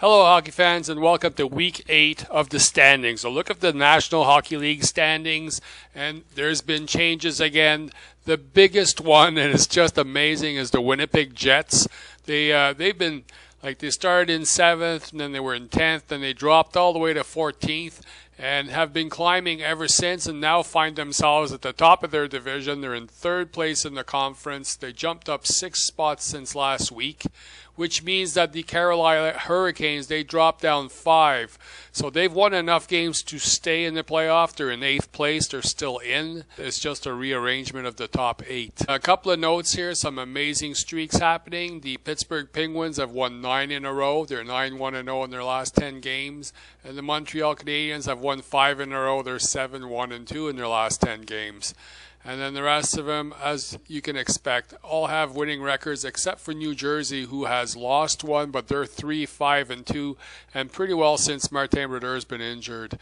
Hello, hockey fans, and welcome to Week 8 of the standings. So look at the National Hockey League standings, and there's been changes again. The biggest one, and it's just amazing, is the Winnipeg Jets. They've been, they started in 7th, and then they were in 10th, and they dropped all the way to 14th, and have been climbing ever since, and now find themselves at the top of their division. They're in 3rd place in the conference. They jumped up 6 spots since last week, which means that the Carolina Hurricanes, they dropped down 5. So they've won enough games to stay in the playoff. They're in 8th place. They're still in. It's just a rearrangement of the top 8. A couple of notes here. Some amazing streaks happening. The Pittsburgh Penguins have won 9 in a row. They're 9-1-0 in their last 10 games. And the Montreal Canadiens have won 5 in a row. They're 7-1-2 in their last 10 games. And then the rest of them, as you can expect, all have winning records except for New Jersey, who has lost one, but they're 3-5-2, and pretty well since Martin Brodeur has been injured.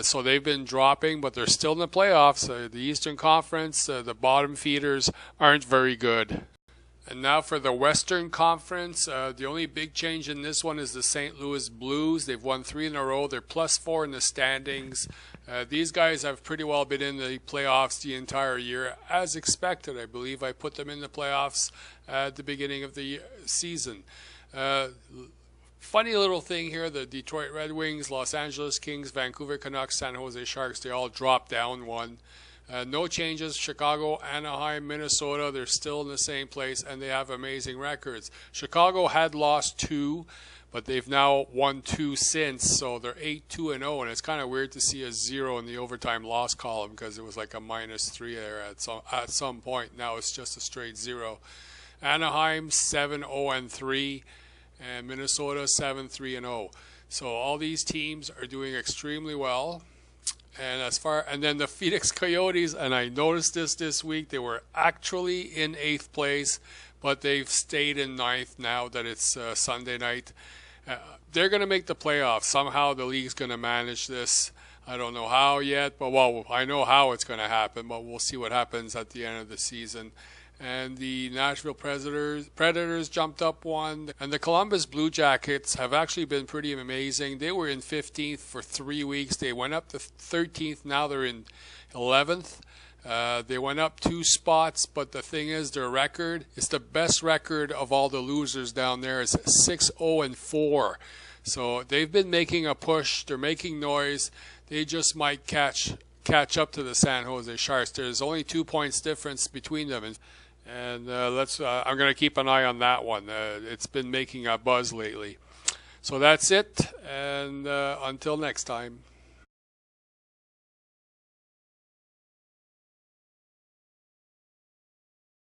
So they've been dropping, but they're still in the playoffs. The Eastern Conference, the bottom feeders aren't very good. And now for the Western Conference, the only big change in this one is the St. Louis Blues. They've won 3 in a row. They're +4 in the standings. These guys have pretty well been in the playoffs the entire year, as expected. I believe I put them in the playoffs at the beginning of the season. Funny little thing here, the Detroit Red Wings, Los Angeles Kings, Vancouver Canucks, San Jose Sharks, they all dropped down one. No changes. Chicago, Anaheim, Minnesota, they're still in the same place, and they have amazing records. Chicago had lost 2, but they've now won 2 since, so they're 8-2-0, and it's kind of weird to see a 0 in the overtime loss column because it was like a -3 there at some point. Now it's just a straight 0. Anaheim 7-0-3, and Minnesota 7-3-0. So all these teams are doing extremely well. And then the Phoenix Coyotes, and I noticed this week, they were actually in 8th place, but they've stayed in 9th now that it's Sunday night. They're going to make the playoffs. Somehow the league's going to manage this. I don't know how yet, but I know how it's going to happen, but we'll see what happens at the end of the season. And the Nashville Predators jumped up 1. And the Columbus Blue Jackets have actually been pretty amazing. They were in 15th for 3 weeks. They went up to 13th. Now they're in 11th. They went up 2 spots, but the thing is, their record is the best record of all the losers down there. It's 6-0-4. So they've been making a push. They're making noise. They just might catch up to the San Jose Sharks. There's only 2 points difference between them. And I'm going to keep an eye on that one. It's been making a buzz lately. So that's it, and until next time.